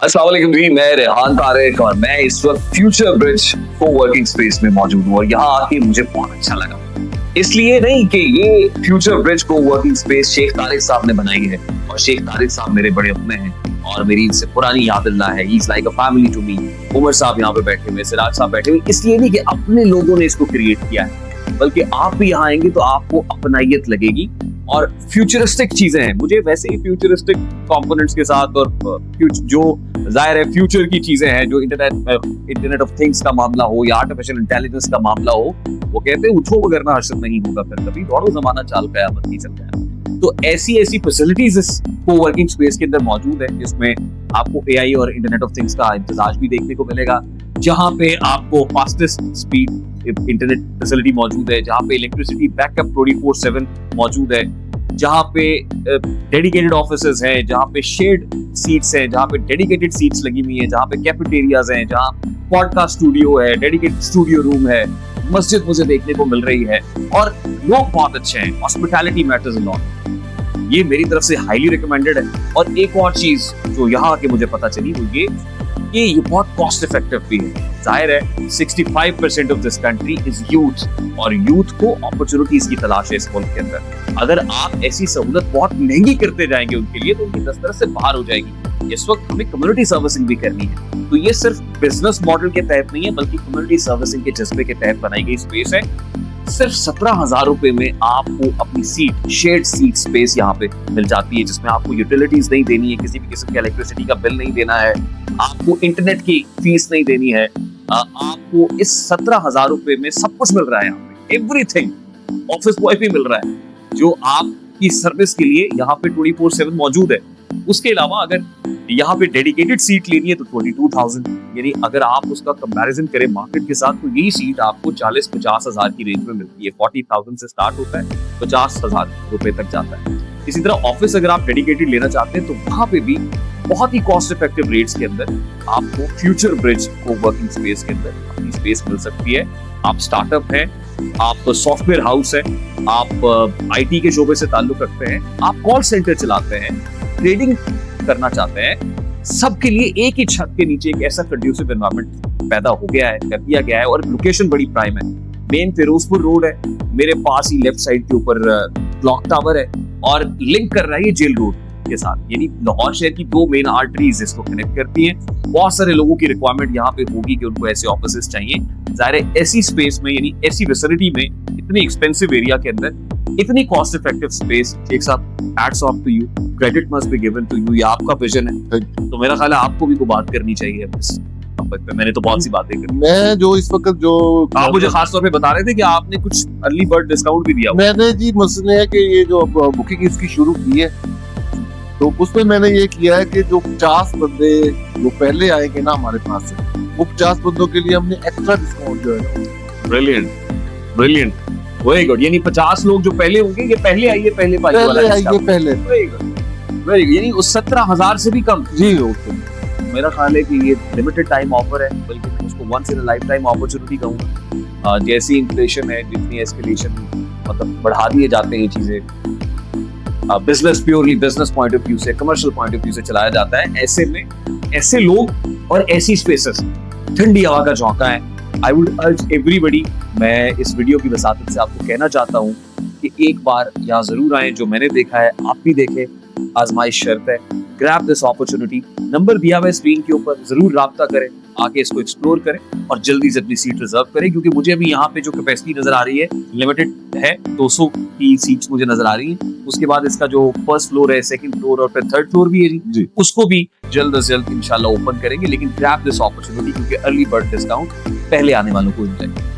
अस्सलाम वालेकुम जी, मैं रेहान तारिक और मैं इस वक्त फ्यूचर ब्रिज कोवर्किंग स्पेस में मौजूद हूँ और यहाँ आके मुझे बहुत अच्छा लगा। इसलिए नहीं कि ये future bridge coworking space Sheikh Tariq साहब ने बनाई है और शेख तारिक साहब मेरे बड़े अपने हैं और मेरी इनसे पुरानी यादल्ला है। He is like a family to me. Umar साहब यहाँ पे बैठे हुए, सिराज साहब बैठे हुए, इसलिए नहीं कि अपने लोगों ने इसको क्रिएट किया है, बल्कि आप भी यहाँ आएंगे तो आपको अपनाइयत लगेगी और फ्यूचरिस्टिक चीजें हैं। मुझे वैसे ही फ्यूचरिस्टिक कंपोनेंट्स के साथ और जो जाहिर है फ्यूचर की चीजें हैं, जो इंटरनेट ऑफ थिंग्स का मामला हो या आर्टिफिशियल इंटेलिजेंस का मामला हो, वो कहते हैं उठो वगैरह हशर नहीं होगा, फिर कभी दौड़ो जमाना चाल कयामत नहीं चल गया। तो ऐसी फैसिलिटीज इस कोवर्किंग स्पेस के अंदर मौजूद है जिसमें आपको एआई और इंटरनेट ऑफ थिंग्स का इंतजाज भी देखने को मिलेगा, जहां पे आपको फास्टेस्ट स्पीड इंटरनेट फैसिलिटी मौजूद है, जहां पे इलेक्ट्रिसिटी बैकअप 24/7 मौजूद है, जहां पे डेडिकेटेड ऑफिसेज हैं, जहां पे शेयर्ड सीट्स हैं, जहां पे डेडिकेटेड सीट्स लगी हुई हैं, जहां पे कैफेटेरियाज हैं, जहां पॉडकास्ट स्टूडियो है, डेडिकेटेड स्टूडियो रूम है, मस्जिद मुझे देखने को मिल रही है और लोग बहुत अच्छे हैं। Hospitality matters a lot. ये मेरी तरफ से हाईली रिकमेंडेड है। और एक और चीज जो यहाँ आके मुझे पता चली वो ये बहुत कॉस्ट इफेक्टिव भी है। जाहिर है 65% of this country is youth और यूथ को अपॉर्चुनिटीज की तलाश है इस मुल्क के अंदर। अगर आप ऐसी सहूलत बहुत महंगी करते जाएंगे उनके लिए तो उनकी दस्तरस से बाहर हो जाएगी। इस वक्त हमें कम्युनिटी सर्विसिंग भी करनी है, तो ये सिर्फ बिजनेस मॉडल के तहत नहीं है बल्कि कम्युनिटी सर्विसिंग के जज्बे के तहत बनाई गई स्पेस है। सिर्फ 17,000 रुपए में आपको अपनी सीट, शेयर्ड सीट स्पेस यहाँ पे मिल जाती है, जिसमें आपको यूटिलिटीज नहीं देनी है, किसी भी किस्म के इलेक्ट्रिसिटी का बिल नहीं देना है, आपको इंटरनेट की फीस नहीं देनी है। आपको इस 17,000 रुपए में सब कुछ मिल रहा है, यहाँ पे एवरीथिंग। ऑफिस बॉय भी मिल रहा है जो आपकी सर्विस के लिए यहाँ पे 24/7 मौजूद है। उसके अलावा अगर यहाँ पे डेडिकेटेड सीट लेनी है तो 22,000, यानी अगर आप उसका कंपैरिजन करें मार्केट के साथ तो यही सीट आपको 40-50 हजार की रेंज में मिलती है। 40,000 से स्टार्ट होता है, 50,000 रुपए तक जाता है। इसी तरह ऑफिस अगर आप डेडिकेटेड लेना चाहते हैं तो वहां पे भी बहुत ही कॉस्ट इफेक्टिव रेट्स के अंदर आपको फ्यूचर ब्रिज कोवर्किंग स्पेस के अंदर अपनी स्पेस मिल सकती है। आप स्टार्टअप हैं, आप सॉफ्टवेयर हाउस है, आप आईटी के शोबे से ताल्लुक रखते हैं, आप कॉल सेंटर चलाते हैं, ट्रेडिंग करना चाहते हैं, सबके लिए एक ही छत के नीचे एक ऐसा कंड्यूसिव एनवायरनमेंट पैदा हो गया है, कर दिया गया है। और लोकेशन बड़ी प्राइम है। मेन फिरोजपुर रोड है, मेरे पास ही लेफ्ट साइड के ऊपर क्लॉक टावर है और लिंक कर रहा है ये जेल रोड के साथ, यानी लाहौर शहर की 2 मेन आर्टरीज इसको कनेक्ट करती हैं। बहुत सारे लोगों की रिक्वायरमेंट यहाँ पे होगी कि उनको ऐसे ऑफिसेस चाहिए। जाहिर है ऐसी स्पेस में, यानी ऐसी फैसिलिटी में, इतनी एक्सपेंसिव एरिया के अंदर इतनी कॉस्ट इफेक्टिव स्पेस, एक साथ hats off to you, credit must be given to you. ये आपका विजन है, तो मेरा ख्याल है आपको भी कोई बात करनी चाहिए इस टॉपिक पे। मैंने तो बहुत सी बातें करी। मैं जो इस वक्त जो आप मुझे खास तौर पे बता रहे थे कि आपने कुछ अर्ली बर्ड डिस्काउंट भी दिया। मैंने जी मसले है कि ये जो बुकिंग इसकी शुरू की है तो उसमें मैंने ये किया है कि जो 50 बंदे जो पहले आएंगे ना हमारे पास से, वो 50 बंदों के लिए हमने एक्स्ट्रा डिस्काउंट जो है। Brilliant, very good. यानी 50 लोग जो पहले होंगे ये पहले आइए पहले पाइए वाला डिस्काउंट। पहले वेरी गुड, यानी उस 17,000 से भी कम जी। मेरा ख्याल है कि ये लिमिटेड टाइम ऑफर है, बल्कि मैं उसको once in a life time opportunity कहूँगा। जैसी इन्फ्लेशन है, जितनी एस्केलेशन मतलब बढ़ा दिए जाते हैं चीजें, business purely business point of view से, कमर्शियल पॉइंट ऑफ व्यू से चलाया जाता है, ऐसे में ऐसे लोग और ऐसी स्पेसेस ठंडी हवा का झोंका है। आई वुड अर्ज एवरीबडी, मैं इस वीडियो की वसातत से आपको कहना चाहता हूँ कि एक बार यहाँ जरूर आए। जो मैंने देखा है आप भी देखें, आजमाइश शर्त है। ग्रैब दिस अपॉर्चुनिटी, नंबर दिया हुआ है स्क्रीन के ऊपर, जरूर राब्ता करें, आके इसको एक्सप्लोर करें और जल्दी से अपनी सीट रिजर्व करें, क्योंकि मुझे अभी यहाँ पे जो कैपेसिटी नजर आ रही है लिमिटेड है, 200 की सीट्स मुझे नजर आ रही है। उसके बाद इसका जो फर्स्ट फ्लोर है, सेकंड फ्लोर और फिर थर्ड फ्लोर भी है जी, उसको भी जल्द से जल्द इंशाल्लाह ओपन करेंगे। लेकिन ग्रैब दिस अपॉर्चुनिटी, क्योंकि अर्ली बर्ड डिस्काउंट पहले आने वालों को मिल जाएगा।